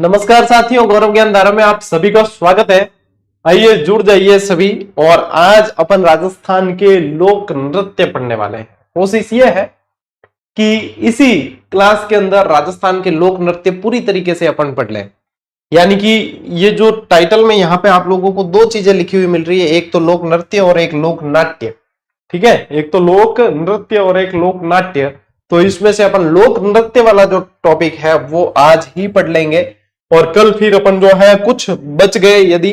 नमस्कार साथियों, गौरव ज्ञान धारा में आप सभी का स्वागत है। आइए जुड़ जाइए सभी। और आज अपन राजस्थान के लोक नृत्य पढ़ने वाले हैं। कोशिश ये है कि इसी क्लास के अंदर राजस्थान के लोक नृत्य पूरी तरीके से अपन पढ़ लें। यानी कि ये जो टाइटल में यहाँ पे आप लोगों को दो चीजें लिखी हुई मिल रही है, एक तो लोक नृत्य और एक लोक नाट्य। ठीक है, एक तो लोक नृत्य और एक लोक नाट्य। तो इसमें से अपन लोक नृत्य वाला जो टॉपिक है वो आज ही पढ़ लेंगे, और कल फिर अपन जो है कुछ बच गए यदि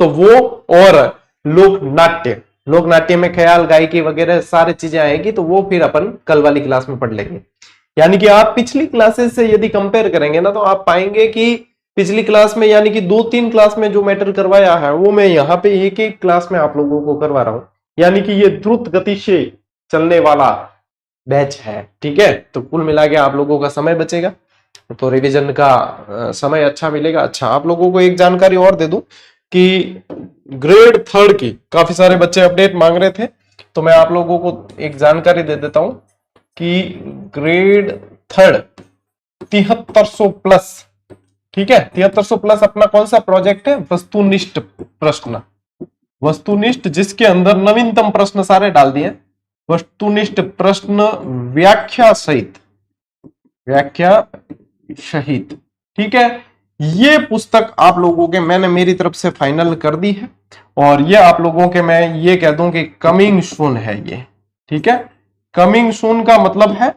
तो वो, और लोक नाट्य, लोक नाट्य में ख्याल गायकी वगैरह सारी चीजें आएगी, तो वो फिर अपन कल वाली क्लास में पढ़ लेंगे। यानी कि आप पिछली क्लासेस से यदि कंपेयर करेंगे ना, तो आप पाएंगे कि पिछली क्लास में यानी कि 2-3 क्लास में जो मैटर करवाया है वो मैं यहाँ पे एक एक क्लास में आप लोगों को करवा रहा हूं। यानी कि ये द्रुत गति से चलने वाला बैच है। ठीक है, तो कुल मिला के आप लोगों का समय बचेगा, तो रिवीजन का समय अच्छा मिलेगा। अच्छा, आप लोगों को एक जानकारी और दे दूं कि ग्रेड थर्ड की काफी सारे बच्चे अपडेट मांग रहे थे, तो मैं आप लोगों को एक जानकारी दे देता हूं कि ग्रेड थर्ड 7300 प्लस, ठीक है, 7300 प्लस अपना कौन सा प्रोजेक्ट है? वस्तुनिष्ठ प्रश्न। वस्तुनिष्ठ जिसके अंदर नवीनतम प्रश्न सारे डाल दिए, वस्तुनिष्ठ प्रश्न व्याख्या सहित, व्याख्या सहित। ठीक है, ये पुस्तक आप लोगों के मैंने मेरी तरफ से फाइनल कर दी है, और ये आप लोगों के मैं ये कह दूं कि कमिंग सून है ये। ठीक है, कमिंग सून का मतलब है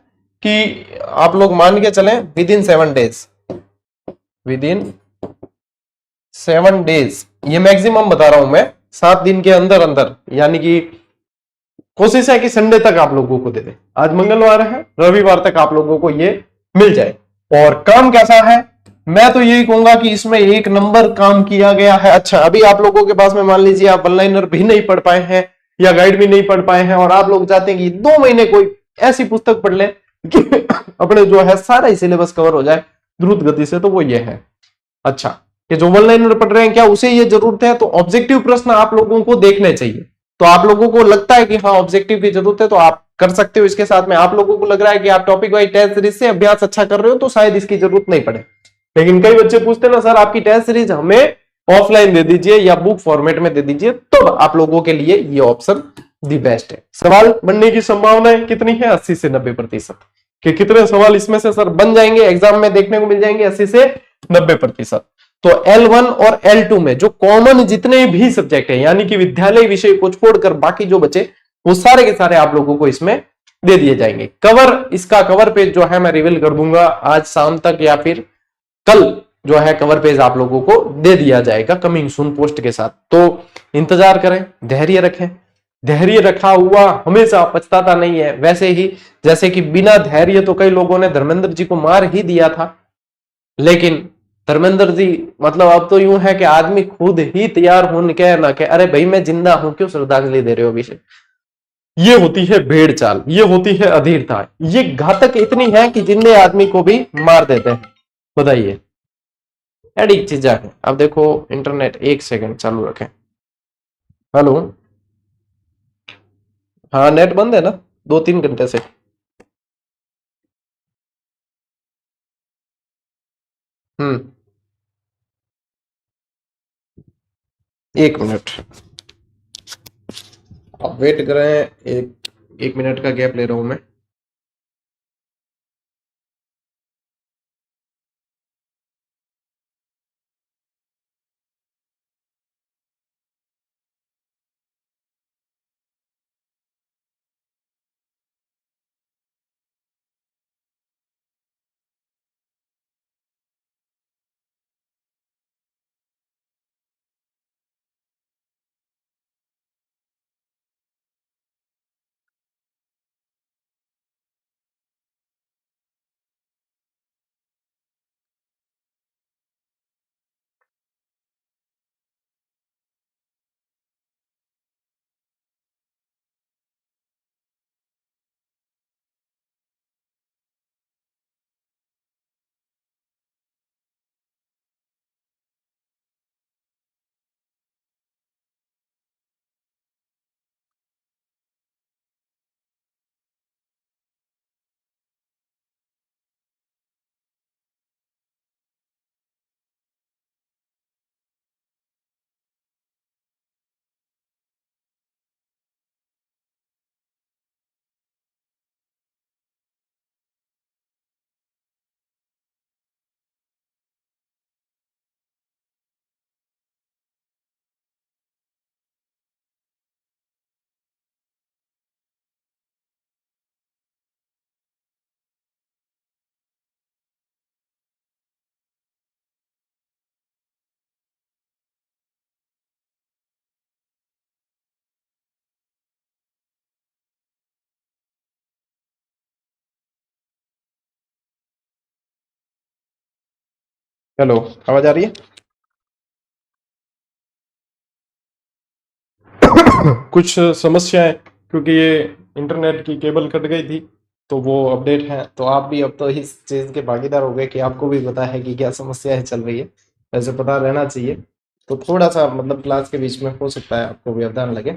कि आप लोग मान के चलें with in 7 days, with in 7 days, ये मैक्सिमम बता रहा हूं मैं, 7 दिन के अंदर अंदर। यानी कि कोशिश है कि संडे तक आप लोगों को दे दे। आज मंगलवार है, रविवार तक आप लोगों को ये मिल जाए। और काम कैसा है, मैं तो यही कहूंगा कि इसमें एक नंबर काम किया गया है। अच्छा, अभी आप लोगों के पास में मान लीजिए आप वन लाइनर भी नहीं पढ़ पाए हैं या गाइड भी नहीं पढ़ पाए हैं, और आप लोग चाहते हैं कि 2 महीने कोई ऐसी पुस्तक पढ़ लें कि अपने जो है सारा ही सिलेबस कवर हो जाए द्रुत गति से, तो वो ये है। अच्छा, कि जो वन लाइनर पढ़ रहे हैं क्या उसे ये जरूरत है? तो ऑब्जेक्टिव प्रश्न आप लोगों को देखने चाहिए। तो आप लोगों को लगता है कि हाँ ऑब्जेक्टिव की जरूरत है, तो आप कर सकते हो इसके साथ में। आप लोगों को लग रहा है कि आप टॉपिक वाइज टेस्ट सीरीज से अभ्यास अच्छा कर रहे हो, तो शायद इसकी जरूरत नहीं पड़े। लेकिन कई बच्चे पूछते ना, सर आपकी टेस्ट सीरीज हमें ऑफलाइन दे दीजिए या बुक फॉर्मेट में दे दीजिए, तो आप लोगों के लिए ये ऑप्शन दी बेस्ट है। सवाल बनने की संभावनाएं कितनी है? 80 से 90%। कि कितने सवाल इसमें से सर बन जाएंगे, एग्जाम में देखने को मिल जाएंगे? 80 से 90%। तो L1 और L2 में जो कॉमन जितने भी सब्जेक्ट है, यानी कि विद्यालय विषय को छोड़कर बाकी जो बचे, वो सारे के सारे आप लोगों को इसमें दे दिए जाएंगे। कवर, इसका कवर पेज जो है मैं रिवील कर दूंगा आज शाम तक, या फिर कल जो है कवर पेज आप लोगों को दे दिया जाएगा कमिंग सून पोस्ट के साथ। तो इंतजार करें, धैर्य रखें। धैर्य रखा हुआ हमेशा पछताता नहीं है। वैसे ही जैसे कि बिना धैर्य तो कई लोगों ने धर्मेंद्र जी को मार ही दिया था, लेकिन धर्मेंद्र जी मतलब अब तो यूं है कि आदमी खुद ही तैयार होने के ना कि अरे भाई मैं जिंदा हूं, क्यों श्रद्धांजलि दे रहे हो विषय। ये होती है भेड़ चाल, ये होती है अधीरता, ये घातक इतनी है कि जिंदे आदमी को भी मार देते हैं। बताइए, एडिक चीजा है। अब देखो इंटरनेट, एक सेकंड चालू रखें। हेलो, हाँ नेट बंद है ना 2-3 घंटे से। हम्म, 1 मिनट आप वेट करें। एक 1 मिनट का गैप ले रहा हूं मैं। हेलो, आवाज आ रही है? कुछ समस्याएं, क्योंकि ये इंटरनेट की केबल कट गई थी तो वो अपडेट है। तो आप भी अब तो इस चीज के भागीदार हो गए कि आपको भी पता है कि क्या समस्याएं चल रही है। वैसे पता रहना चाहिए। तो थोड़ा सा मतलब क्लास के बीच में हो सकता है आपको व्यवधान लगे।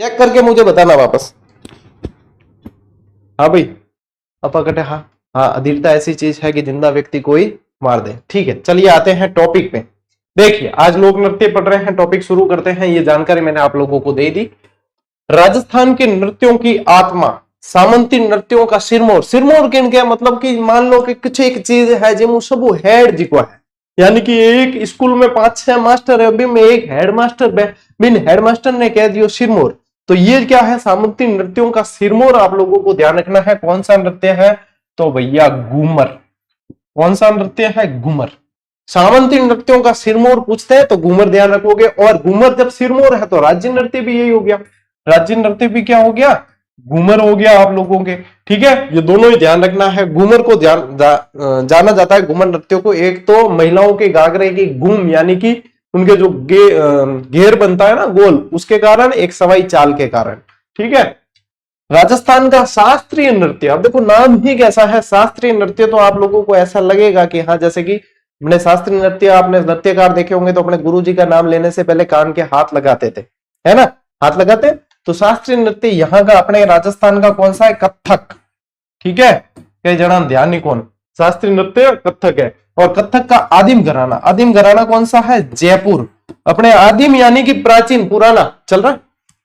चेक करके मुझे बताना वापस। हाँ भाई, अपकट है, हाँ। हाँ, अधीरता ऐसी चीज है कि जिंदा व्यक्ति को ही मार दे। ठीक है, चलिए आते हैं टॉपिक पे। देखिए, आज लोक नृत्य पढ़ रहे हैं, टॉपिक शुरू करते हैं। ये जानकारी मैंने आप लोगों को दे दी। राजस्थान के नृत्यों की आत्मा, सामंती नृत्यों का सिरमौर। सिरमौर के क्या मतलब कि मान लो कि कुछ एक चीज है जो सब हेड जी को है, यानी कि एक स्कूल में 5-6 मास्टर है, अभी में एक हेडमास्टर, बिन हेडमास्टर ने कह दियो सिरमौर। तो ये क्या है? सामंती नृत्यों का सिरमौर आप लोगों को ध्यान रखना है। कौन सा नृत्य है? तो भैया घूमर। कौन सा नृत्य है? घूमर। सामंती नृत्यों का सिरमौर पूछते हैं तो घूमर ध्यान रखोगे। और घूमर जब सिरमौर है तो राज्य नृत्य भी यही हो गया। राज्य नृत्य भी क्या हो गया? घूमर हो गया आप लोगों के। ठीक है, ये दोनों ही ध्यान रखना है। घूमर को जाना जाता है, घूमर नृत्यों को, एक तो महिलाओं के घाघरे की घूम, यानी कि उनके जो घेर बनता है ना गोल, उसके कारण, एक सवाई चाल के कारण। ठीक है। राजस्थान का शास्त्रीय नृत्य, अब देखो नाम ही कैसा है, शास्त्रीय नृत्य। तो आप लोगों को ऐसा लगेगा कि हाँ, जैसे कि अपने शास्त्रीय नृत्य, आपने नृत्यकार देखे होंगे तो अपने गुरु जी का नाम लेने से पहले कान के हाथ लगाते थे, है ना? हाथ लगाते। तो शास्त्रीय नृत्य यहाँ का, अपने राजस्थान का कौन सा है? कथक। ठीक है, कई जना ध्यान नहीं कौन। शास्त्रीय नृत्य कथक है। और कथक का आदिम घराना, आदिम घराना कौन सा है? जयपुर। अपने आदिम यानी कि प्राचीन, पुराना चल रहा है।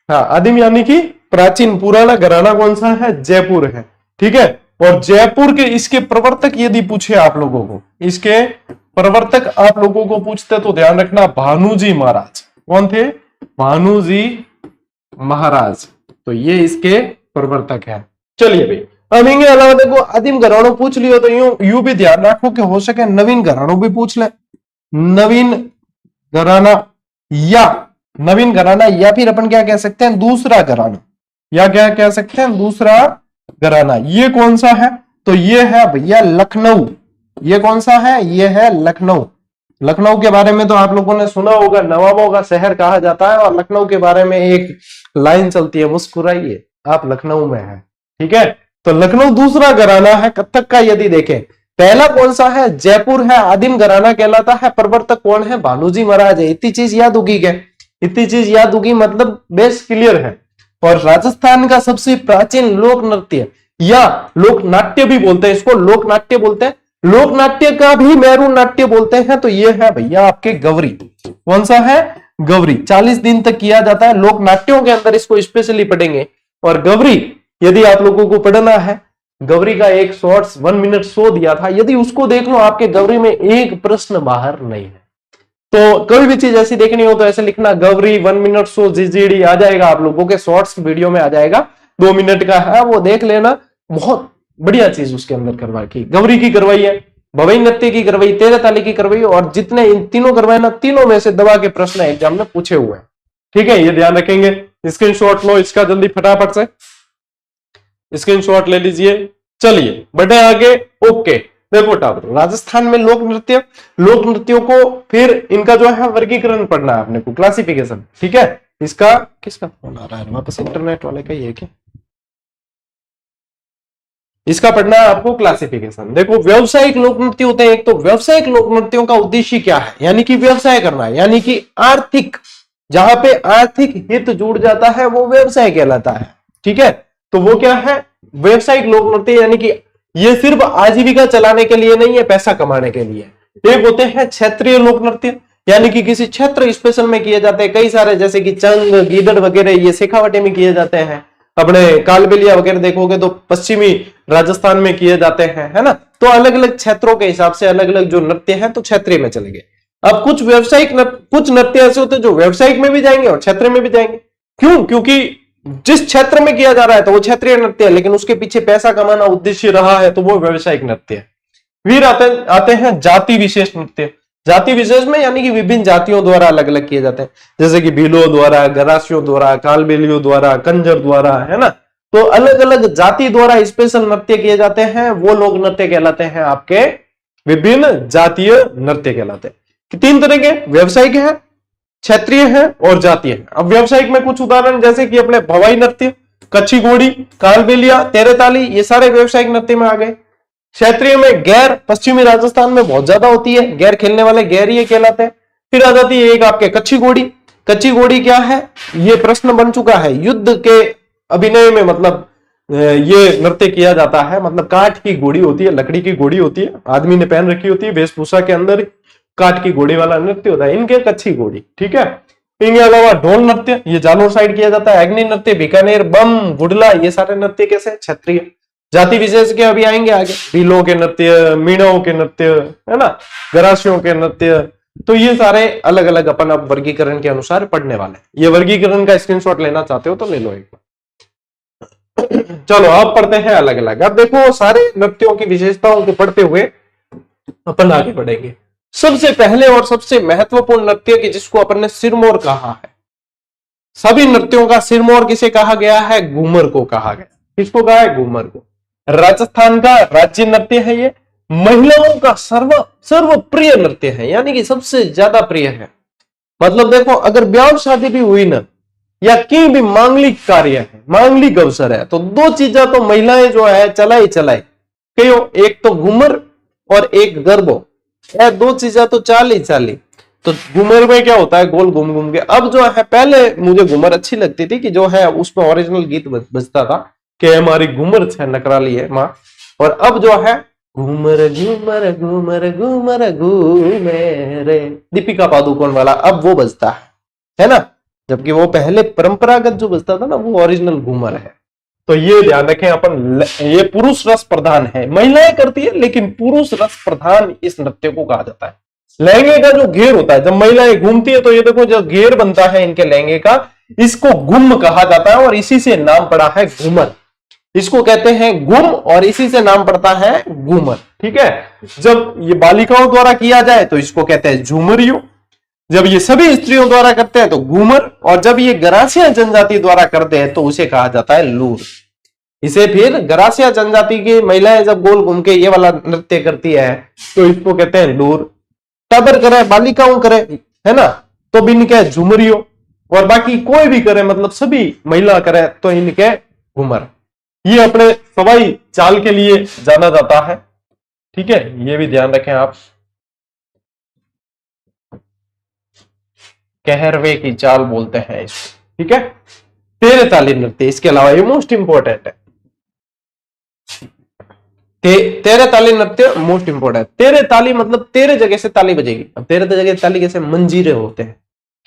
हाँ, आदिम यानी कि प्राचीन, पुराना घराना कौन सा है? जयपुर है। ठीक है। और जयपुर के इसके प्रवर्तक यदि पूछे आप लोगों को, इसके प्रवर्तक आप लोगों को पूछते तो ध्यान रखना, भानुजी महाराज। कौन थे? भानुजी महाराज। तो ये इसके प्रवर्तक है। चलिए भाई, अब इनके अलावा देखो, आदिम घरानों पूछ लियो तो यूं भी ध्यान रखो कि हो सके नवीन घरानों भी पूछ ले। नवीन घराना, या नवीन घराना, या फिर अपन क्या कह सकते हैं? दूसरा घराना, या क्या कह सकते हैं? दूसरा घराना। ये कौन सा है? तो ये है भैया लखनऊ। ये कौन सा है? ये है लखनऊ। लखनऊ के बारे में तो आप लोगों ने सुना होगा, नवाबों का शहर कहा जाता है। और लखनऊ के बारे में एक लाइन चलती है, मुस्कुराइए आप लखनऊ में है। ठीक है। तो लखनऊ दूसरा घराना है कथक का। यदि देखें, पहला कौन सा है? जयपुर है, आदिम घराना कहलाता है। प्रवर्तक कौन है? भानुजी महाराज है। इतनी चीज याद होगी क्या? इतनी चीज याद होगी, मतलब बेस क्लियर है। और राजस्थान का सबसे प्राचीन लोक नृत्य, या लोक नाट्य भी बोलते हैं इसको, लोक नाट्य बोलते हैं, लोक नाट्य का भी मेरू नाट्य बोलते हैं। तो ये है भैया आपके गौरी। कौन सा है? गौरी। 40 दिन तक किया जाता है लोक नाट्यों के अंदर, इसको स्पेशली पढ़ेंगे। और गौरी यदि आप लोगों को पढ़ना है, गौरी का एक शॉर्ट्स 1 मिनट शो दिया था, यदि उसको देख लो, आपके गौरी में एक प्रश्न बाहर नहीं है। तो कोई भी चीज ऐसी देखनी हो तो ऐसे लिखना, गौरी 1 मिनट शो जीजीडी, आ जाएगा आप लोगों के शॉर्ट्स वीडियो में आ जाएगा। 2 मिनट का है, वो देख लेना। बहुत बढ़िया चीज उसके अंदर करवाई की, गौरी की करवाई है, भवई नृत्य की करवाई, तेरह ताली की करवाई, और जितने इन तीनों करवाए ना, तीनों में से दबा के प्रश्न एग्जाम में पूछे हुए हैं। ठीक है, ये ध्यान रखेंगे। स्क्रीनशॉट लो इसका जल्दी फटाफट से, स्क्रीनशॉट ले लीजिए। चलिए बढ़े आगे। ओके, देखो टावर, राजस्थान में लोक नृत्य, लोक नृत्यों को फिर इनका जो है वर्गीकरण पढ़ना है अपने को, क्लासिफिकेशन। ठीक है, इसका किसका फोन आ रहा है? वापस इंटरनेट वाले का ही है क्या? इसका पढ़ना है आपको क्लासिफिकेशन। देखो, व्यवसायिक लोक नृत्य होते हैं एक, तो व्यवसायिक लोक नृत्यों का उद्देश्य क्या है? यानी कि व्यवसाय करना है, यानी कि आर्थिक, जहां पे आर्थिक हित जुड़ जाता है वो व्यवसाय कहलाता है। ठीक है, तो वो क्या है? व्यवसायिक लोक नृत्य, यानी कि ये सिर्फ आजीविका चलाने के लिए नहीं है, पैसा कमाने के लिए। एक होते हैं क्षेत्रीय लोक नृत्य, यानी कि किसी क्षेत्र स्पेशल में किए जाते हैं, कई सारे, जैसे कि चंग, गीदड़ वगैरह, ये शेखावाटी में किए जाते हैं। अपने कालबेलिया वगैरह देखोगे तो पश्चिमी राजस्थान में किए जाते हैं, है ना? तो अलग अलग क्षेत्रों के हिसाब से अलग अलग जो नृत्य हैं तो क्षेत्रीय में चले गए। अब कुछ व्यावसायिक कुछ नृत्य ऐसे होते हैं जो व्यावसायिक में भी जाएंगे और क्षेत्र में भी जाएंगे। क्यों? क्योंकि जिस क्षेत्र में किया जा रहा है तो वो क्षेत्रीय नृत्य है, लेकिन उसके पीछे पैसा कमाना उद्देश्य रहा है तो वो व्यवसायिक नृत्य है। फिर आते हैं जाति विशेष नृत्य। जाति विशेष में यानी कि विभिन्न जातियों द्वारा अलग अलग किए जाते हैं, जैसे कि भीलों द्वारा, गरासियों द्वारा, कालबेलियों द्वारा, कंजर द्वारा, है ना। तो अलग अलग जाति द्वारा स्पेशल नृत्य किए जाते हैं, वो लोग नृत्य कहलाते हैं आपके विभिन्न जातीय नृत्य कहलाते हैं। 3 तरह के, व्यवसायिक है, क्षेत्रीय है और जातीय है। अब व्यवसायिक में कुछ उदाहरण जैसे कि अपने भवाई नृत्य, कच्ची घोड़ी, कालबेलिया, तेरेताली, ये सारे व्यवसायिक नृत्य में आ गए। क्षेत्रीय में गैर, पश्चिमी राजस्थान में बहुत ज्यादा होती है, गैर खेलने वाले गैरिये कहलाते हैं। फिर आ जाती है एक आपके कच्ची घोड़ी। कच्ची घोड़ी क्या है, ये प्रश्न बन चुका है। युद्ध के अभिनय में मतलब ये नृत्य किया जाता है, मतलब काठ की घोड़ी होती है, लकड़ी की घोड़ी होती है, आदमी ने पहन रखी होती है, वेशभूषा के अंदर काठ की घोड़ी वाला नृत्य होता है, इनके कच्ची घोड़ी। ठीक है। इनके अलावा ढोल नृत्य, ये जालोर साइड किया जाता है। अग्नि नृत्य, बीकानेर, बम, गुडला, ये सारे नृत्य कैसे, क्षेत्रीय। जाति विशेष के अभी आएंगे आगे, भीलों के नृत्य, मीणों के नृत्य, है ना, गरासियों के नृत्य। तो ये सारे अलग अलग अपन अब वर्गीकरण के अनुसार पढ़ने वाले। ये वर्गीकरण का स्क्रीनशॉट लेना चाहते हो तो ले लो एक बार। चलो अब पढ़ते हैं अलग अलग। अब देखो सारे नृत्यों की विशेषताओं को पढ़ते हुए अपन आगे बढ़ेंगे। सबसे पहले और सबसे महत्वपूर्ण नृत्य की जिसको अपन ने सिरमौर कहा है, सभी नृत्यों का सिरमौर किसे कहा गया है, घूमर को कहा गया। किसको कहा है, घूमर को। राजस्थान का राज्य नृत्य है ये, महिलाओं का सर्व प्रिय नृत्य है, यानी कि सबसे ज्यादा प्रिय है। मतलब देखो अगर ब्याह शादी भी हुई ना, या कहीं भी मांगलिक कार्य है, मांगलिक अवसर है, तो 2 चीजें तो महिलाएं जो है चलाई कहो, एक तो घूमर और एक गरबो, 2 चीजें तो चाली। तो घूमर में क्या होता है, गोल घूम घूम के। अब जो है, पहले मुझे घूमर अच्छी लगती थी कि जो है उसमें ओरिजिनल गीत बजता था कि हमारी घूमर है नकराली है माँ, और अब जो है घूमर घूमर घूमर घूमर घूमे रे, दीपिका पादुकोण वाला अब वो बजता है ना। जबकि वो पहले परंपरागत जो बजता था ना, वो ओरिजिनल घूमर है। तो ये ध्यान रखें अपन, ये पुरुष रस प्रधान है, महिलाएं करती है लेकिन पुरुष रस प्रधान इस नृत्य को कहा जाता है। लहंगे का जो घेर होता है, जब महिलाएं घूमती है तो ये देखो जो घेर बनता है इनके लहंगे का, इसको गुम कहा जाता है और इसी से नाम पड़ा है घूमर। इसको कहते हैं गुम और इसी से नाम पड़ता है घूमर। ठीक है। जब ये बालिकाओं द्वारा किया जाए तो इसको कहते हैं झूमरियो, जब ये सभी स्त्रियों द्वारा करते हैं तो घूमर, और जब ये गरासिया जनजाति द्वारा करते हैं तो उसे कहा जाता है लूर। इसे फिर गरासिया जनजाति की महिलाएं जब गोल घूम के ये वाला नृत्य करती है तो इसको कहते हैं लूर। टबर करे, बालिकाओं करे, है ना, तो भी इनके झुमरियो, और बाकी कोई भी करे मतलब सभी महिला करे तो इनके घूमर। ये अपने सवाई चाल के लिए जाना जाता है। ठीक है, ये भी ध्यान रखें आप। कहरवे की चाल बोलते हैं इसको। ठीक है। तेरेताली नृत्य, इसके अलावा ये मोस्ट इंपोर्टेंट है। तेरेताली नृत्य मोस्ट इंपोर्टेंट है। तेरेताली मतलब 13 जगह से ताली बजेगी। अब 13 जगह ताली कैसे, मंजीरे होते हैं।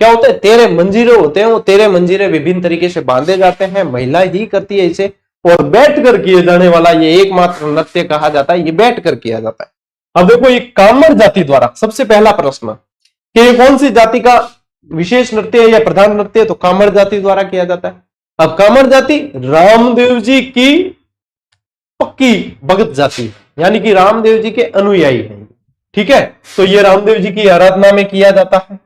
क्या होते हैं, 13 मंजीरे होते हैं। वो 13 मंजीरे विभिन्न तरीके से बांधे जाते हैं, महिला ही करती है इसे, और बैठ कर किए जाने वाला ये एकमात्र नृत्य कहा जाता है, ये बैठ कर किया जाता है। अब देखो ये कामर जाति द्वारा, सबसे पहला प्रश्न कि ये कौन सी जाति का विशेष नृत्य है या प्रधान नृत्य है, तो कामर जाति द्वारा किया जाता है। अब कामर जाति रामदेव जी की पक्की भगत जाति, यानी कि रामदेव जी के अनुयायी हैं। ठीक है। तो ये रामदेव जी की आराधना में किया जाता है।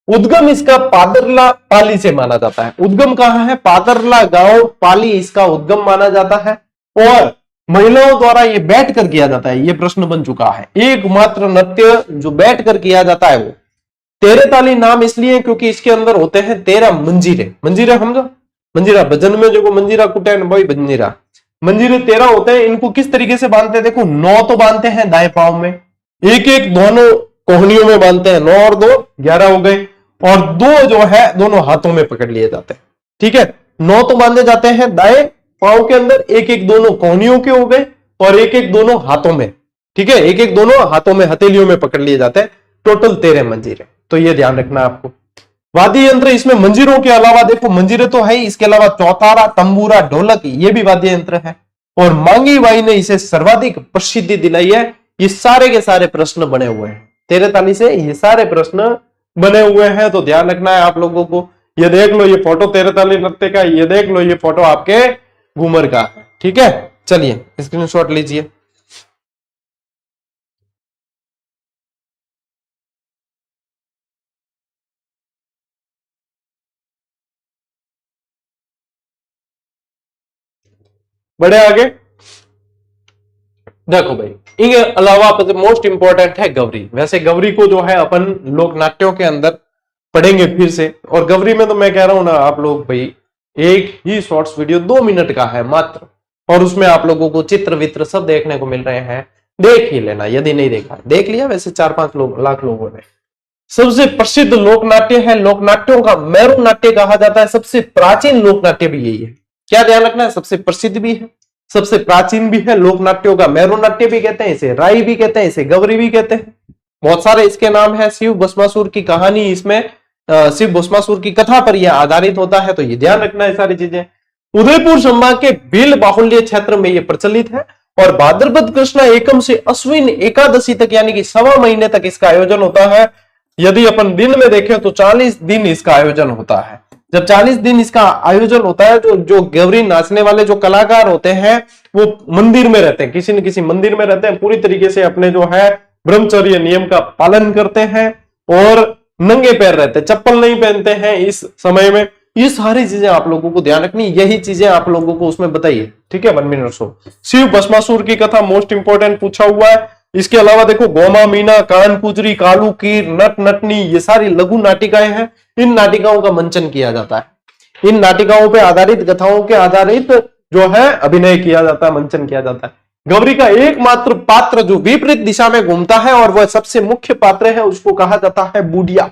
उद्गम इसका पादरला पाली से माना जाता है। उद्गम कहां है, पादरला गांव पाली इसका उद्गम माना जाता है, और महिलाओं द्वारा ये बैठ कर किया जाता है। ये प्रश्न बन चुका है, एकमात्र नृत्य जो बैठ कर किया जाता है वो तेरेताली नाम इसलिए क्योंकि इसके अंदर होते हैं 13 मंजीरे। मंजीरा समझो, मंजीरा भजन में जो मंजीरा कुटे वही मंजीरा। मंजीरे 13 होते हैं। इनको किस तरीके से बांधते हैं, देखो 9 तो बांधते हैं दाएं पांव में, एक एक दोनों कोहनियों में बांधते हैं, 9 और 2 11 हो गए, और 2 जो है दोनों हाथों में पकड़ लिए जाते हैं। ठीक है। 9 तो बांधे जाते हैं दाएं पांव के अंदर, एक एक दोनों कोहनियों के हो गए, और एक एक दोनों हाथों में। ठीक है, एक एक दोनों हाथों में हथेलियों में पकड़ लिए जाते हैं। टोटल 13 मंजीरे। तो ये ध्यान रखना आपको। वाद्य यंत्र इसमें मंजीरों के अलावा देखो मंजीरे तो है, इसके अलावा चौतारा, तंबूरा, ढोलक ये भी वाद्य यंत्र है, और मांगी बाई ने इसे सर्वाधिक प्रसिद्धि दिलाई है। ये सारे के सारे प्रश्न बने हुए हैं तेरेताली से, ये सारे प्रश्न बने हुए हैं। तो ध्यान रखना है आप लोगों को ये देख लो ये फोटो तेरे ताली नृत्य का, ये देख लो ये फोटो आपके घूमर का। ठीक है, चलिए स्क्रीनशॉट लीजिए। बढ़े आगे, देखो भाई इनके अलावा मोस्ट इंपॉर्टेंट है गौरी। वैसे गौरी को जो है अपन लोक नाट्यों के अंदर पढ़ेंगे फिर से। और गौरी में तो मैं कह रहा हूं ना आप लोग भाई, एक ही शॉर्ट्स वीडियो 2 मिनट का है मात्र, और उसमें आप लोगों को चित्र वित्र सब देखने को मिल रहे हैं। देख ही लेना, यदि नहीं देखा देख लिया, वैसे 4-5 लाख लोगों ने। सबसे प्रसिद्ध लोक नाट्य है, लोक नाट्यों का मेरू नाट्य कहा जाता है, सबसे प्राचीन लोक नाट्य भी यही है। क्या ध्यान रखना है, सबसे प्रसिद्ध भी है, सबसे प्राचीन भी है। लोक नाट्यों का मेरू नाट्य भी कहते हैं इसे, राई भी कहते हैं इसे, गौरी भी कहते हैं। बहुत सारे इसके नाम है। शिव भस्मासुर की कहानी इसमें शिव भस्मासुर की कथा पर यह आधारित होता है, तो ये ध्यान रखना है सारी चीजें। उदयपुर संभाग के भील बाहुल्य क्षेत्र में यह प्रचलित है, और भाद्रपद कृष्ण एकम से अश्विन एकादशी तक यानी कि 1.25 महीने तक इसका आयोजन होता है। यदि अपन दिन में देखें तो 40 दिन इसका आयोजन होता है। जब 40 दिन इसका आयोजन होता है, जो गौरी नाचने वाले जो कलाकार होते हैं वो मंदिर में रहते हैं, किसी न किसी मंदिर में रहते हैं, पूरी तरीके से अपने जो है ब्रह्मचर्य नियम का पालन करते हैं, और नंगे पैर रहते हैं, चप्पल नहीं पहनते हैं इस समय में। ये सारी चीजें आप लोगों को ध्यान रखनी, यही चीजें आप लोगों को उसमें बताइए। ठीक है, 1 मिनट शो। शिव भस्मासुर की कथा मोस्ट इंपोर्टेंट पूछा हुआ है। इसके अलावा देखो गोमा मीना, कान कुजरी, कालू कीर, नट नटनी, ये सारी लघु नाटिकाएं हैं। इन नाटिकाओं का मंचन किया जाता है, इन नाटिकाओं पे आधारित कथाओं के आधारित जो है अभिनय किया जाता है, मंचन किया जाता है। गौरी का एकमात्र पात्र जो विपरीत दिशा में घूमता है और वह सबसे मुख्य पात्र है, उसको कहा जाता है बुढ़िया।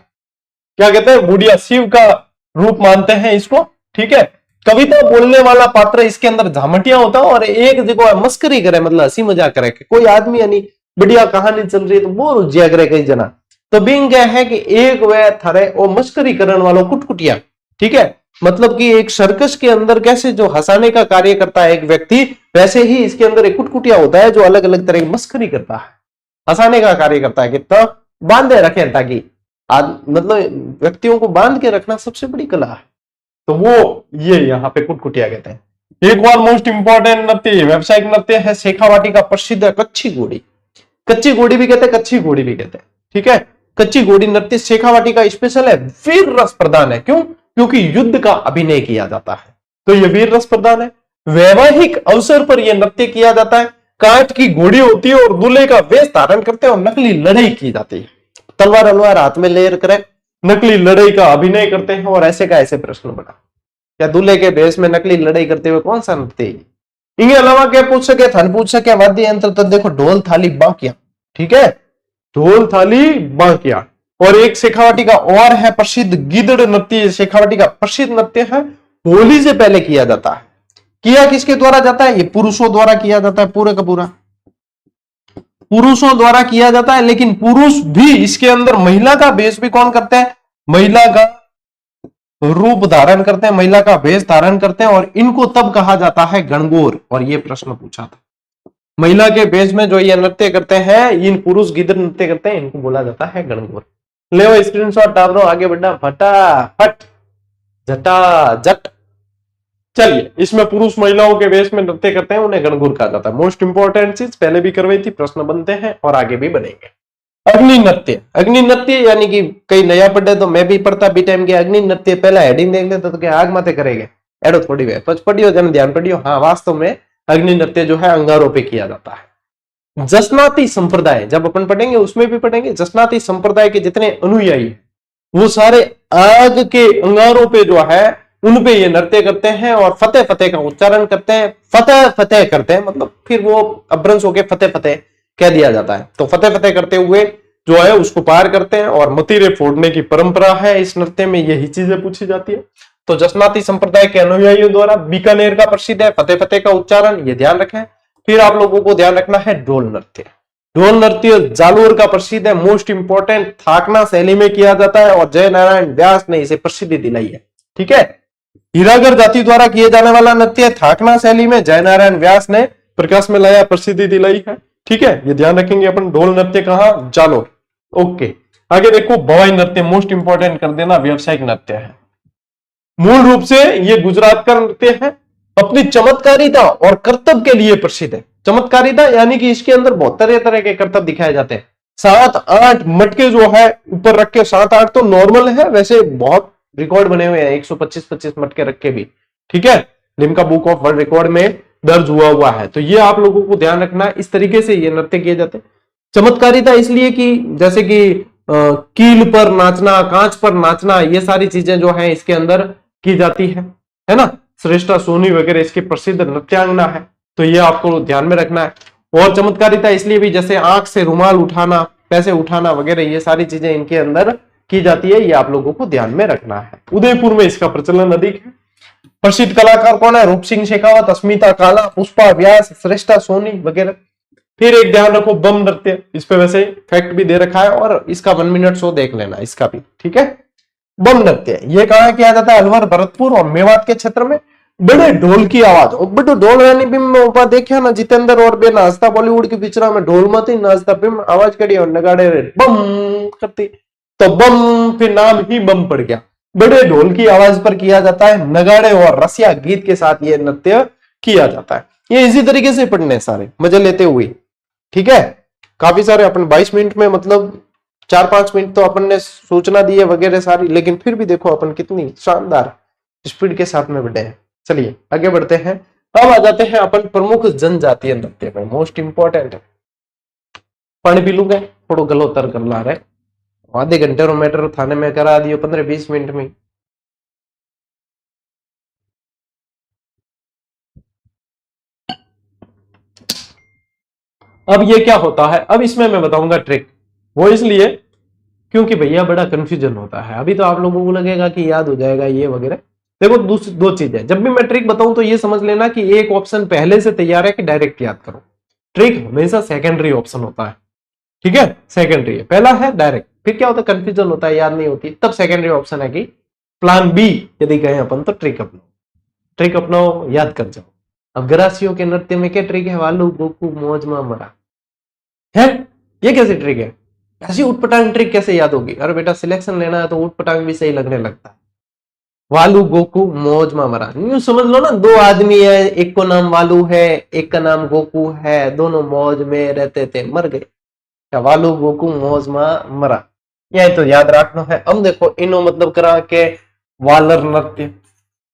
क्या कहते हैं, बुढ़िया। शिव का रूप मानते हैं इसको। ठीक है, कविता बोलने वाला पात्र इसके अंदर झामटिया होता है, और एक जगह मस्करी करे, मतलब हंसी मजाक करे। कोई आदमी यानी बढ़िया कहानी चल रही है तो वो रुझिया करे कई जना, तो बिंग क्या है कि एक वे थारे ओ मस्करी करने वालों कुटकुटिया। ठीक है, मतलब कि एक सर्कस के अंदर कैसे जो हंसाने का कार्य करता है एक व्यक्ति, वैसे ही इसके अंदर एक कुटकुटिया होता है जो अलग अलग तरह की मस्करी करता है, हंसाने का कार्य करता है। कितना बांधे रखे, ताकि मतलब व्यक्तियों को बांध के रखना सबसे बड़ी कला है, तो वो ये यहाँ पे कुटकुटिया कहते हैं। एक और मोस्ट इंपॉर्टेंट नृत्य, व्यावसायिक नृत्य है शेखावाटी का प्रसिद्ध कच्ची घोड़ी। कच्ची घोड़ी भी कहते हैं, कच्ची घोड़ी भी कहते हैं। ठीक है, कच्ची घोड़ी नृत्य शेखावाटी का स्पेशल है, वीर रस प्रदान है। क्यों? क्योंकि युद्ध का अभिनय किया जाता है, तो यह वीर रस प्रदान है। वैवाहिक अवसर पर यह नृत्य किया जाता है। कांच की घोड़ी होती है और दूल्हे का वेश धारण करते हैं और नकली लड़ाई की जाती है, तलवार अलवार हाथ में ले कर नकली लड़ाई का अभिनय करते हैं। और ऐसे का ऐसे प्रश्न बना, क्या दूल्हे के भेष में नकली लड़ाई करते हुए कौन सा नृत्य है? इनके अलावा क्या पूछ सके, थन पूछ सके वाद्य यंत्र, तो देखो ढोल थाली बांकिया। ठीक है, ढोल थाली बांकिया। और एक शेखावाटी का और है प्रसिद्ध गिदड़ नृत्य, शेखावाटी का प्रसिद्ध नृत्य है, होली से पहले किया जाता है। किया किसके द्वारा जाता है? ये पुरुषों द्वारा किया जाता है, पूरे का पूरा पुरुषों द्वारा किया जाता है। लेकिन पुरुष भी इसके अंदर महिला का भेष भी कौन करते हैं? महिला का रूप धारण करते हैं, महिला का भेष धारण करते हैं, और इनको तब कहा जाता है गणगौर। और ये प्रश्न पूछा था, महिला के भेष में जो ये नृत्य करते हैं, इन पुरुष गिद्ध नृत्य करते हैं, इनको बोला जाता है गणगौर। ले वो स्क्रीनशॉट डाल रहा हूं, आगे बढ़ना फटाफट, झटा झट। चलिए, इसमें पुरुष महिलाओं के वेश में नृत्य करते हैं, उन्हें गणगौर कहा जाता है। मोस्ट इंपॉर्टेंट चीज पहले भी करवाई थी, प्रश्न बनते हैं और आगे भी बनेंगे। अग्नि नृत्य, अग्नि नृत्य यानी कि कई नया पढ़े, तो मैं भी पढ़ता बी टाइम के अग्नि नृत्य, पहला हेडिंग देख लेते तो क्या आग माते करेंगे, एडो थोड़ी वे पढ़ियो, जन ध्यान पढ़ियो। हाँ, वास्तव में अग्नि नृत्य जो है अंगारों पे किया जाता है। जसनाती संप्रदाय जब अपन पढ़ेंगे उसमें भी पढ़ेंगे, जसनाती संप्रदाय के जितने अनुयायी वो सारे आग के अंगारों पे जो है उन पे ये नृत्य करते हैं और फतेह फतेह का उच्चारण करते हैं। फतेह फतेह करते हैं मतलब फिर वो अभ्रंश होके फतेह फतेह कह दिया जाता है, तो फतेह फतेह करते हुए जो है उसको पार करते हैं। और मतीरे फोड़ने की परंपरा है इस नृत्य में, यही चीजें पूछी जाती है। तो जसनाती संप्रदाय के अनुयायियों द्वारा बीकानेर का प्रसिद्ध है फतेह फतेह का उच्चारण, ये ध्यान रखें। फिर आप लोगों को ध्यान रखना है ढोल नृत्य। ढोल नृत्य जालोर का प्रसिद्ध है, मोस्ट इंपोर्टेंट, थाकना शैली में किया जाता है और जय नारायण व्यास ने इसे प्रसिद्धि दिलाई है। ठीक है, हीरागर जाति द्वारा किए जाने वाला नृत्य थाकना शैली में जय नारायण व्यास ने प्रकाश में लाया, प्रसिद्धि दिलाई है। ठीक है, ये ध्यान रखेंगे अपन। ढोल नृत्य कहां? जालोर। ओके, आगे देखो भवाई नृत्य, मोस्ट इंपोर्टेंट कर देना, व्यवसायिक नृत्य है। मूल रूप से ये गुजरात का नृत्य है, अपनी चमत्कारिता और कर्तव्य के लिए प्रसिद्ध है। चमत्कारिता यानी कि इसके अंदर बहुत तरह तरह के कर्तव्य दिखाए जाते हैं। 7-8 मटके जो है ऊपर रख के, 7-8 तो नॉर्मल है, वैसे बहुत रिकॉर्ड बने हुए हैं 125-25 मटके रख के भी, ठीक है, Limca book of world record में दर्ज हुआ है। तो ये आप लोगों को ध्यान रखना है, इस तरीके से ये नृत्य किए जाते हैं। चमत्कारिता इसलिए कि जैसे कि कील पर नाचना, कांच पर नाचना, ये सारी चीजें जो है इसके अंदर की जाती है ना। श्रेष्ठा सोनी वगैरह इसकी प्रसिद्ध नृत्यांगना है, तो ये आपको ध्यान में रखना है। और चमत्कारिता इसलिए भी, जैसे आंख से रुमाल उठाना, पैसे उठाना वगैरह, ये सारी चीजें इनके अंदर की जाती है, ये आप लोगों को ध्यान में रखना है। उदयपुर में इसका प्रचलन अधिक है। प्रसिद्ध कलाकार कौन है? रूप सिंह शेखावत, अस्मिता काला, पुष्पा व्यास, श्रेष्ठा सोनी वगैरह। फिर एक ध्यान रखो, बम नृत्य, इस पे वैसे फैक्ट भी दे रखा है और इसका 1 मिनट शो देख लेना इसका भी, ठीक है। बम नृत्य ये कहां किया जाता है? अलवर, भरतपुर और मेवात के क्षेत्र में। बड़े ढोल की आवाज, बड़े ढोल रानी बिम में ऊपर देखा ना जितेंद्र और बे नाचता बॉलीवुड की पिक्चर में ढोल मत ही नाचता बिम आवाज कड़ी और नगाड़े बम करती, तो बम फिर नाम ही बम पड़ गया। बड़े ढोल की आवाज पर किया जाता है, नगाड़े और रसिया गीत के साथ ये नृत्य किया जाता है। ये इसी तरीके से पढ़ने सारे मजे लेते हुए, ठीक है। काफी सारे अपन 22 मिनट में, मतलब 4-5 मिनट तो अपन ने सूचना दी है वगैरह सारी, लेकिन फिर भी देखो अपन कितनी शानदार स्पीड के साथ में बढ़े हैं। चलिए आगे बढ़ते हैं। अब आ जाते हैं अपन प्रमुख जनजातीय नृत्य में, मोस्ट इंपॉर्टेंट है। पानी पी लूंगा, थोड़ा गलो तर कर ला रहे, आधे घंटे और मैटर थाने में करा दियो 15-20 मिनट में। अब ये क्या होता है, अब इसमें मैं बताऊंगा ट्रिक, वो इसलिए क्योंकि भैया बड़ा कंफ्यूजन होता है। अभी तो आप लोगों को लगेगा कि याद हो जाएगा ये वगैरह। देखो दो चीज है, जब भी मैं ट्रिक बताऊं तो ये समझ लेना कि एक ऑप्शन पहले से तैयार है कि डायरेक्ट याद करो। ट्रिक हमेशा सेकेंडरी ऑप्शन होता है, ठीक है, सेकेंडरी है। पहला है डायरेक्ट, फिर क्या होता है, कंफ्यूजन होता है, याद नहीं होती, तब सेकेंडरी ऑप्शन है कि प्लान बी यदि कहें अपन तो ट्रिक अपनाओ, ट्रिक अपनाओ, याद कर जाओ। अब गरासियों के नृत्य में क्या ट्रिक है? वालू गोकू मौज मा मरा है, ये कैसी ट्रिक है? ऐसी उटपटांग ट्रिक कैसे याद होगी? अरे बेटा सिलेक्शन लेना है तो उटपटांग भी सही लगने लगता है। वालू गोकू मौज मा मरा, न्यू समझ लो ना, 2 आदमी है, एक को नाम वालू है, एक का नाम गोकू है, दोनों मौज में रहते थे, मर गए, वालू गोकू मौज मा मरा, यह तो याद रखना है। अब देखो इनो मतलब करा के वालर नृत्य,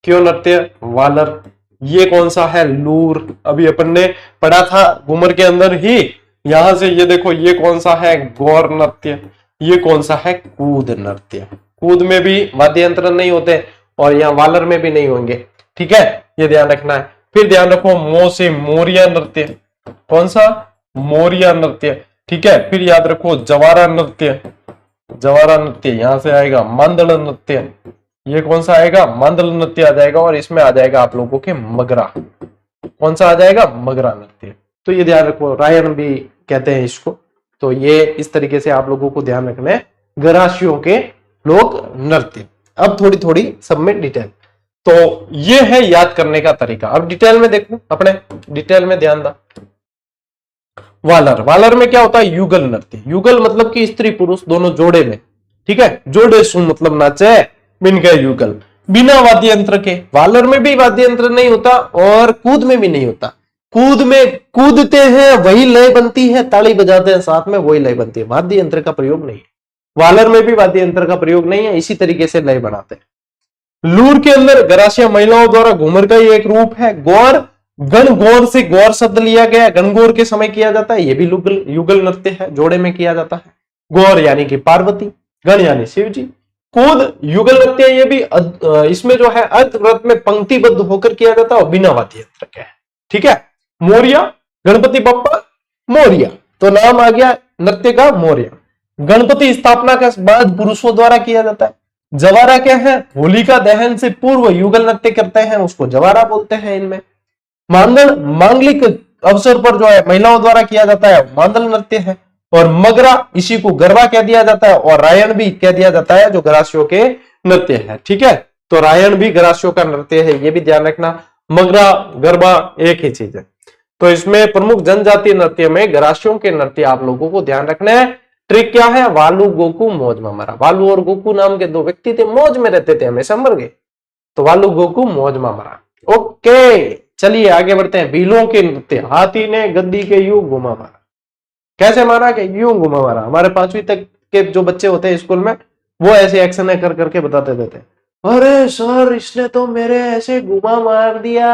क्यों नृत्य वालर, ये कौन सा है? लूर, अभी अपन ने पढ़ा था घूमर के अंदर ही। यहां से ये देखो, ये कौन सा है? गौर नृत्य। ये कौन सा है? कूद नृत्य। कूद में भी वाद्य यंत्र नहीं होते और यहाँ वालर में भी नहीं होंगे, ठीक है, ये ध्यान रखना है। फिर ध्यान रखो मो से मोरिया नृत्य, कौन सा? मोरिया नृत्य, ठीक है। फिर याद रखो जवारा नृत्य, जवारा नृत्य यहां से आएगा। मांदल नृत्य, ये कौन सा आएगा? मांदल नृत्य आ जाएगा। और इसमें आ जाएगा आप लोगों के मगरा, कौन सा आ जाएगा? मगरा नृत्य। तो ये ध्यान रखो, रायन भी कहते हैं इसको। तो ये इस तरीके से आप लोगों को ध्यान रखना है गरासियों के लोक नृत्य। अब थोड़ी थोड़ी सब में डिटेल, तो ये है याद करने का तरीका। अब डिटेल में देखो, अपने डिटेल में ध्यान दा। वालर, वालर में क्या होता है? युगल नृत्य। युगल मतलब कि स्त्री पुरुष दोनों जोड़े में, ठीक है, जोड़े सु मतलब नाचे, बिन गए युगल, बिना वाद्य यंत्र के। वालर में भी वाद्य यंत्र नहीं होता और कूद में भी नहीं होता। कूद में कूदते हैं वही लय बनती है, ताली बजाते हैं साथ में वही लय बनती है, वाद्य यंत्र का प्रयोग नहीं है। वालर में भी वाद्य यंत्र का प्रयोग नहीं है, इसी तरीके से लय बनाते हैं। लूर के अंदर गरासिया महिलाओं द्वारा घूमर का ही एक रूप है। गौर, गण गौर से गौर शब्द लिया गया, गणगौर के समय किया जाता है, यह भी युगल नृत्य है, जोड़े में किया जाता है। गौर यानी कि पार्वती, गण यानी शिव जी। कूद युगल नृत्य, ये भी इसमें जो है अर्धव्रत में पंक्तिबद्ध होकर किया जाता है और बिना वाद्य यंत्र के, ठीक है। मोरिया, गणपति बप्पा मोरिया, तो नाम आ गया नृत्य का मोरिया। गणपति स्थापना के बाद पुरुषों द्वारा किया जाता है। जवारा क्या है? होलिका दहन से पूर्व युगल नृत्य करते हैं, उसको जवारा बोलते हैं। इनमें मांदल, मांगलिक अवसर पर जो है महिलाओं द्वारा किया जाता है, मांदल नृत्य है। और मगरा, इसी को गरबा कह दिया जाता है और रायण भी कह दिया जाता है, जो गरासियों के नृत्य है, ठीक है। तो रायण भी गरासियों का नृत्य है, ये भी ध्यान रखना। मगरा गरबा एक ही चीज है। तो इसमें प्रमुख जनजातीय नृत्य में गरासियों के नृत्य आप लोगों को ध्यान रखना है। ट्रिक क्या है? वालू गोकू मौज में मरा। वालू और गोकू नाम के 2 व्यक्ति थे, मौज में रहते थे, हमेशा मर गए। तो वालू गोकू मौज में मरा। ओके, चलिए आगे बढ़ते हैं। भीलों के नृत्य। हाथी ने गद्दी के यूं घुमा मारा। कैसे मारा? कि यूं घुमा मारा। हमारे 5वीं तक के जो बच्चे होते हैं स्कूल में, वो ऐसे एक्शन कर करके बताते देते, अरे सर इसने तो मेरे ऐसे घुमा मार दिया,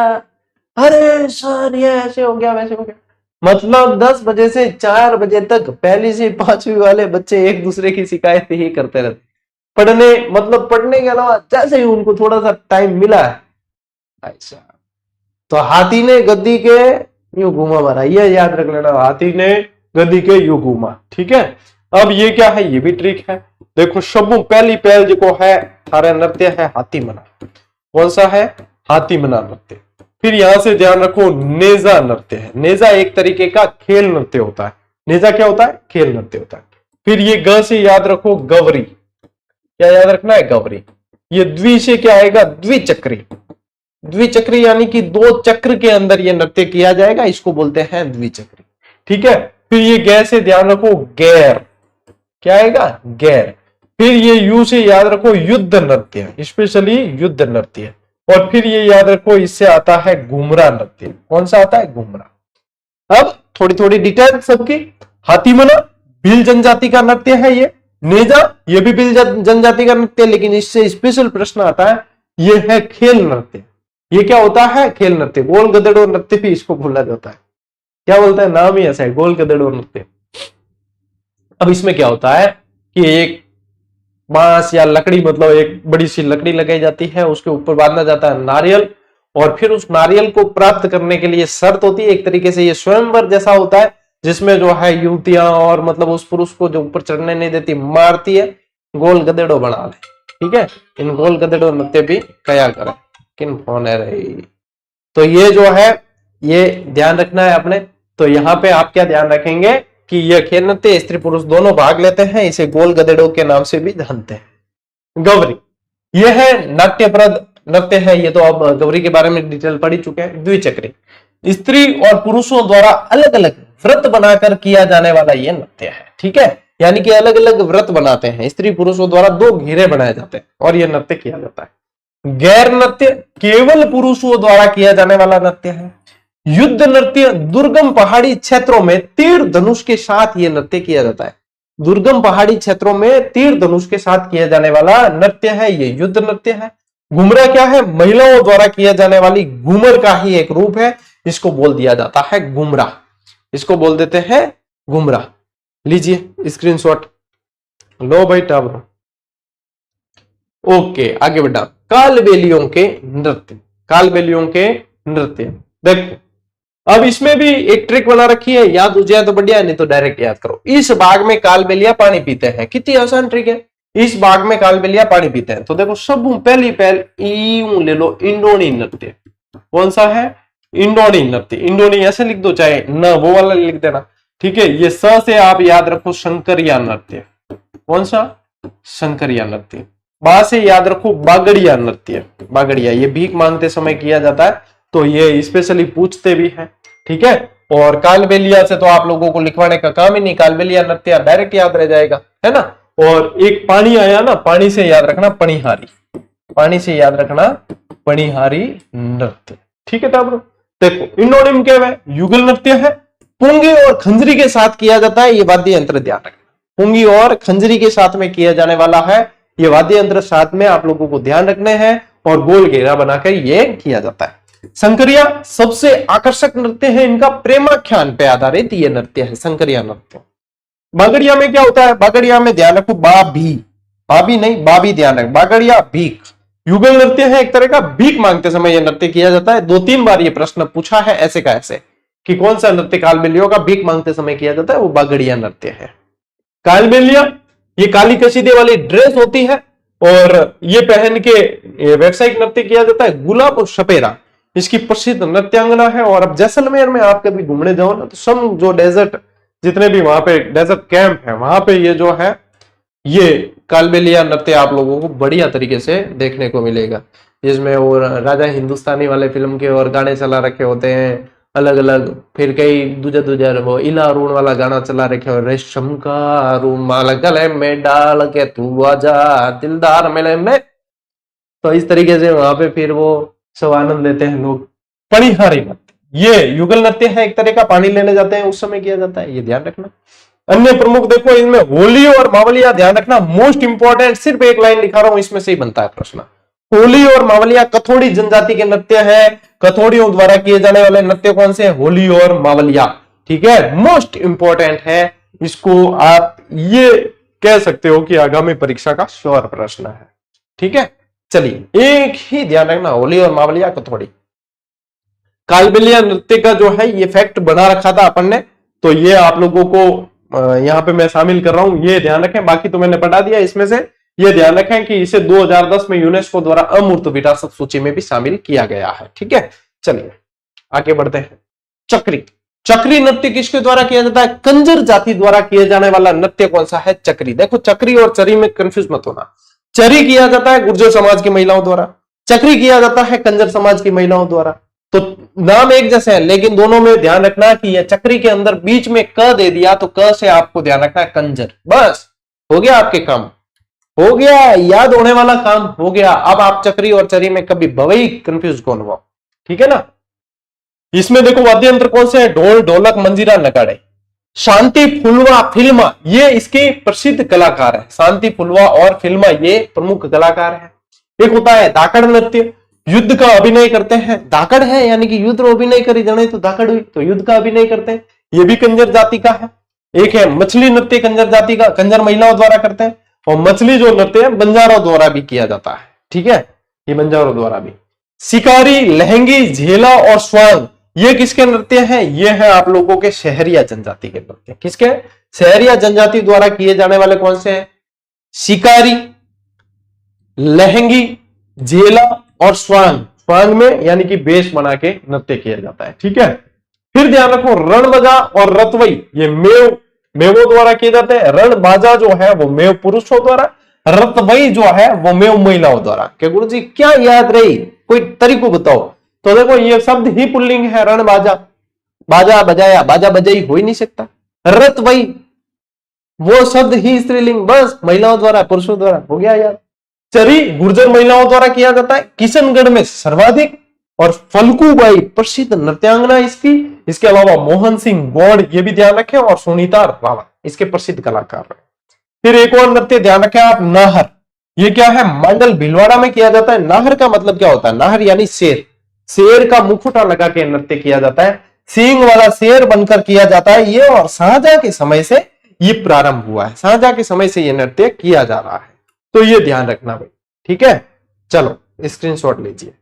अरे सर ये ऐसे हो गया वैसे हो गया। मतलब 10 बजे से 4 बजे तक पहली से 5वीं वाले बच्चे एक दूसरे की शिकायत ही करते रहते। पढ़ने मतलब पढ़ने के अलावा जैसे ही उनको थोड़ा सा टाइम मिला है, ऐसा। तो हाथी ने गद्दी के यूं घुमा मारा, ये याद रख लेना, हाथी ने गद्दी के यूं घुमा। ठीक है, अब ये क्या है? ये भी ट्रिक है। देखो शब्बू पहली पहल जो है सारे नृत्य है हाथी मना। कौन सा है? हाथी मना नृत्य। फिर यहां से ध्यान रखो, नेजा नृत्य है। नेजा एक तरीके का खेल नृत्य होता है। नेजा क्या होता है? खेल नृत्य होता है। फिर ये ग से याद रखो गवरी। क्या याद रखना है? गवरी। ये द्वि से क्या आएगा? द्विचक्री। द्विचक्री यानी कि 2 चक्र के अंदर ये नृत्य किया जाएगा, इसको बोलते हैं द्विचक्री। ठीक है, फिर ये गै से ध्यान रखो गैर। क्या आएगा? गैर। फिर ये यू से याद रखो युद्ध नृत्य, स्पेशली युद्ध नृत्य। और फिर ये याद रखो इससे आता है घुमरा नृत्य। कौन सा आता है? घुमरा। अब थोड़ी थोड़ी डिटेल सबकी। हाथी मना भील जनजाति का नृत्य है ये। नेजा ये भी भील जनजाति का नृत्य, लेकिन इससे स्पेशल प्रश्न आता है, ये है खेल नृत्य। ये क्या होता है? खेल नृत्य। गोल गधेड़ो नृत्य भी इसको बोला जाता है। क्या बोलते हैं? नाम ही ऐसा है, गोल गधेड़ो नृत्य। अब इसमें क्या होता है कि एक बांस या लकड़ी, मतलब एक बड़ी सी लकड़ी लगाई जाती है, उसके ऊपर बांधा जाता है नारियल, और फिर उस नारियल को प्राप्त करने के लिए शर्त होती है। एक तरीके से ये स्वयंवर जैसा होता है, जिसमें जो है युवतियां और मतलब उस पुरुष को जो ऊपर चढ़ने नहीं देती मारती है, गोल गधेड़ो बना ले। ठीक है, इन गोल गधेड़ो नृत्य भी कया करे। किन फोन है रही, तो ये जो है ये ध्यान रखना है आपने। तो यहाँ पे आप क्या ध्यान रखेंगे कि यह खेल नृत्य स्त्री पुरुष दोनों भाग लेते हैं, इसे गोल गधेड़ों के नाम से भी जानते हैं। गौरी, यह है नाट्यप्रद नृत्य है। ये तो अब गौरी के बारे में डिटेल पढ़ ही चुके हैं। द्विचक्री, स्त्री और पुरुषों द्वारा अलग अलग व्रत बनाकर किया जाने वाला यह नृत्य है। ठीक है, यानी कि अलग अलग व्रत बनाते हैं, स्त्री पुरुषों द्वारा 2 घेरे बनाए जाते हैं और यह नृत्य किया जाता है। गैर नृत्य केवल पुरुषों द्वारा किया जाने वाला नृत्य है। युद्ध नृत्य दुर्गम पहाड़ी क्षेत्रों में तीर धनुष के साथ यह नृत्य किया जाता है। दुर्गम पहाड़ी क्षेत्रों में तीर धनुष के साथ किया जाने वाला नृत्य है, ये युद्ध नृत्य है। घुमरा क्या है? महिलाओं द्वारा किया जाने वाली घूमर का ही एक रूप है, इसको बोल दिया जाता है घुमरा। इसको बोल देते हैं घुमरा। लीजिए स्क्रीनशॉट लो भाई टाबरो। ओके, आगे बढ़ा। कालबेलियों के नृत्य। कालबेलियों के नृत्य देखो, अब इसमें भी एक ट्रिक बना रखी है, याद हो जाए तो बढ़िया, नहीं तो डायरेक्ट याद करो। इस बाग में कालबेलिया पानी पीते हैं। कितनी आसान ट्रिक है। इस बाग में कालबेलिया पानी पीते हैं। तो देखो सब पहली पहल यूं ले लो, इंडोनी नृत्य। कौन सा है? इंडोनी नृत्य। इंडोनी ऐसे लिख दो, चाहे न वो वाला लिख देना। ठीक है, ये स से आप याद रखो शंकरिया नृत्य। कौन सा? शंकरिया नृत्य। बा से याद रखो बागड़िया नृत्य। बागड़िया ये भीख मांगते समय किया जाता है, तो ये स्पेशली पूछते भी हैं। ठीक है, और कालबेलिया से तो आप लोगों को लिखवाने का काम ही नहीं, कालबेलिया नृत्य डायरेक्ट याद रह जाएगा, है ना। और एक पानी आया ना, पानी से याद रखना पणिहारी। पानी से याद रखना पणिहारी नृत्य। ठीक है टाबरो, देखो इंडोनिम क्या है? युगल नृत्य है। पुंगी और खंजरी के साथ किया जाता है, ये वाद्य यंत्र ध्यान रखना। पुंगी और खंजरी के साथ में किया जाने वाला है, ये वाद्य यंत्र साथ में आप लोगों को ध्यान रखने हैं, और गोल घेरा बनाकर ये किया जाता है। शंकरिया सबसे आकर्षक नृत्य है, इनका प्रेमाख्यान पे आधारित ये नृत्य है, शंकरिया नृत्य। बागड़िया में क्या होता है? बागड़िया में ध्यान रखो बाभी, बाबी नहीं बाबी ध्यान रख। बागड़िया भीख, युगल नृत्य है, एक तरह का भीख मांगते समय यह नृत्य किया जाता है। 2-3 बार ये प्रश्न पूछा है ऐसे का ऐसे कि कौन सा नृत्य कालबेलियों का भीख मांगते समय किया जाता है, वो बागड़िया नृत्य है। कालबेलिया ये काली कशीदे वाली ड्रेस होती है, और ये पहन के व्यावसायिक नृत्य किया जाता है। गुलाब और सपेरा इसकी प्रसिद्ध नृत्यांगना है। और अब जैसलमेर में आप कभी घूमने जाओ ना, तो सम जो डेजर्ट, जितने भी वहां पे डेजर्ट कैंप है, वहां पे ये जो है ये कालबेलिया नृत्य आप लोगों को बढ़िया तरीके से देखने को मिलेगा, जिसमें वो राजा हिंदुस्तानी वाले फिल्म के और गाने चला रखे होते हैं अलग अलग। फिर कई दूजा दूजा वो इला अरुण वाला गाना चला रखे हो, रेशम का रूमाल गले में डाल के तू आजा दिलदार मेले में। तो इस तरीके से वहां पे फिर वो सब आनंद लेते हैं लोग। पणिहारी नृत्य, ये युगल नृत्य है एक तरह का, पानी लेने जाते हैं उस समय किया जाता है, ये ध्यान रखना। अन्य प्रमुख देखो इनमें होली और मावलिया, ध्यान रखना मोस्ट इंपॉर्टेंट, सिर्फ एक लाइन लिखा रहा हूं इसमें से ही बनता है प्रश्न। होली और मावलिया कथोड़ी जनजाति के नृत्य है, कथोड़ियों द्वारा किए जाने वाले नृत्य कौन से, होली और मावलिया, ठीक है, मोस्ट इंपॉर्टेंट है, इसको आप ये कह सकते हो कि आगामी परीक्षा का श्योर प्रश्न है, ठीक है। चलिए एक ही ध्यान रखना, होली और मावलिया कथोड़ी। कालबेलिया नृत्य का जो है ये फैक्ट बना रखा था अपन ने, तो ये आप लोगों को यहां पे मैं शामिल कर रहा हूं, ये ध्यान रखें, बाकी तो मैंने पढ़ा दिया इसमें से। ये ध्यान रखें कि इसे 2010 में यूनेस्को द्वारा अमूर्त विरासत सूची में भी शामिल किया गया है, ठीक है। चलिए आगे बढ़ते हैं। चक्री, चक्री नृत्य किसके द्वारा किया जाता है, कंजर जाति द्वारा किए जाने वाला नृत्य कौन सा है, चक्री। देखो चक्री और चरी में कंफ्यूज मत होना, चरी किया जाता है गुर्जर समाज की महिलाओं द्वारा, चक्री किया जाता है कंजर समाज की महिलाओं द्वारा। तो नाम एक जैसे है, लेकिन दोनों में ध्यान रखना कि यह चक्री के अंदर बीच में क दे दिया, तो क से आपको ध्यान रखना है कंजर, बस हो गया आपके काम, हो गया, याद होने वाला काम हो गया। अब आप चक्री और चरी में कभी भवई कंफ्यूज कौन हुआ, ठीक है ना। इसमें देखो वाद्य यंत्र कौन से है, ढोल, ढोलक, मंजीरा, नगाड़े। शांति फुलवा फिल्मा, ये इसके प्रसिद्ध कलाकार है, शांति फुलवा और फिल्मा ये प्रमुख कलाकार है। एक होता है धाकड़ नृत्य, युद्ध का अभिनय करते हैं, धाकड़ है यानी कि युद्ध अभिनय करी जाने तो धाकड़ हुई, तो युद्ध का अभिनय करते हैं, ये भी कंजर जाति का है। एक है मछली नृत्य, कंजर जाति का, कंजर महिलाओं द्वारा करते हैं, और मछली जो नृत्य है बंजारों द्वारा भी किया जाता है, ठीक है, ये बंजारों द्वारा भी। शिकारी, लहंगी, झेला और स्वांग, ये किसके नृत्य हैं, ये है आप लोगों के शहरिया जनजाति के नृत्य। किसके, शहरिया जनजाति द्वारा किए जाने वाले कौन से हैं, शिकारी, लहंगी, झेला और स्वांग। स्वांग में यानी कि बेश बना के नृत्य किया जाता है, ठीक है। फिर ध्यान रखो रणबजा और रतवई, ये मेवों द्वारा किए जाते हैं। रणबाजा जो है वो मेव पुरुषों द्वारा, रतवई जो है वो मेव महिलाओं द्वारा। क्या गुरु जी क्या याद रही, कोई तरीको बताओ। तो देखो ये शब्द ही पुल्लिंग है, रणबाजा, बाजा बजाया, बाजा बजाई हो ही नहीं सकता। रतवई वो शब्द ही स्त्रीलिंग, बस महिलाओं द्वारा, पुरुषों द्वारा, हो गया यार। चरी गुर्जर महिलाओं द्वारा किया जाता है, किशनगढ़ में सर्वाधिक, और फल्कूबाई प्रसिद्ध नृत्यांगना इसकी। इसके अलावा मोहन सिंह गौड़, ये भी ध्यान रखें, और सुनीता रावत इसके प्रसिद्ध कलाकार हैं। फिर एक और नृत्य ध्यान रखें आप, नाहर, ये क्या है, मांडल भीलवाड़ा में किया जाता है। नाहर का मतलब क्या होता है, नाहर यानी शेर, शेर का मुखौटा लगा के नृत्य किया जाता है, सींग वाला शेर बनकर किया जाता है ये, और शाहजहां के समय से ये प्रारंभ हुआ है, शाहजहां के समय से ये नृत्य किया जा रहा है, तो ये ध्यान रखना भाई, ठीक है। चलो स्क्रीनशॉट लीजिए।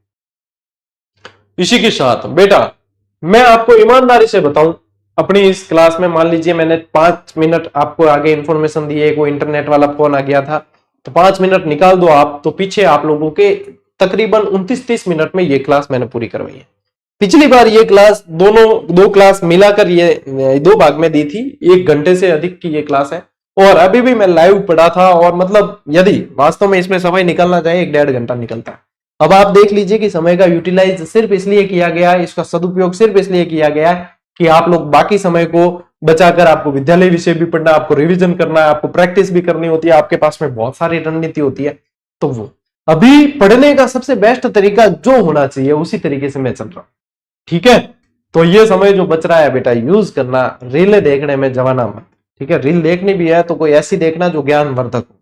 इसी के साथ बेटा मैं आपको ईमानदारी से बताऊं, अपनी इस क्लास में मान लीजिए मैंने 5 मिनट आपको आगे इंफॉर्मेशन दी है, कोई इंटरनेट वाला फोन आ गया था तो 5 मिनट निकाल दो आप, तो पीछे आप लोगों के तकरीबन 29-30 मिनट में ये क्लास मैंने पूरी करवाई है। पिछली बार ये क्लास दो क्लास मिलाकर ये 2 भाग में दी थी, 1 घंटे से अधिक की ये क्लास है, और अभी भी मैं लाइव पढ़ा था, और मतलब यदि वास्तव में इसमें समय निकलना चाहिए 1-1.5 घंटा निकलता है। अब आप देख लीजिए कि समय का यूटिलाइज सिर्फ इसलिए किया गया है, इसका सदुपयोग सिर्फ इसलिए किया गया है कि आप लोग बाकी समय को बचाकर, आपको विद्यालय विषय भी पढ़ना, आपको रिवीजन करना है, आपको प्रैक्टिस भी करनी होती है, आपके पास में बहुत सारी रणनीति होती है, तो वो अभी पढ़ने का सबसे बेस्ट तरीका जो होना चाहिए उसी तरीके से मैं चल रहा हूं, ठीक है। तो ये समय जो बच रहा है बेटा यूज करना, रीलें देखने में जवाना मत, ठीक है। रील देखनी भी है तो कोई ऐसी देखना जो ज्ञानवर्धक हो,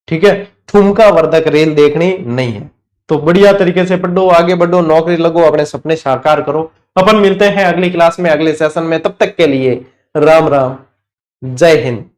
ठीक है, ठुमका वर्धक रील देखनी नहीं है। तो बढ़िया तरीके से पढ़ो, आगे बढ़ो, नौकरी लगो, अपने सपने साकार करो। अपन मिलते हैं अगली क्लास में, अगले सेशन में, तब तक के लिए राम राम, जय हिंद।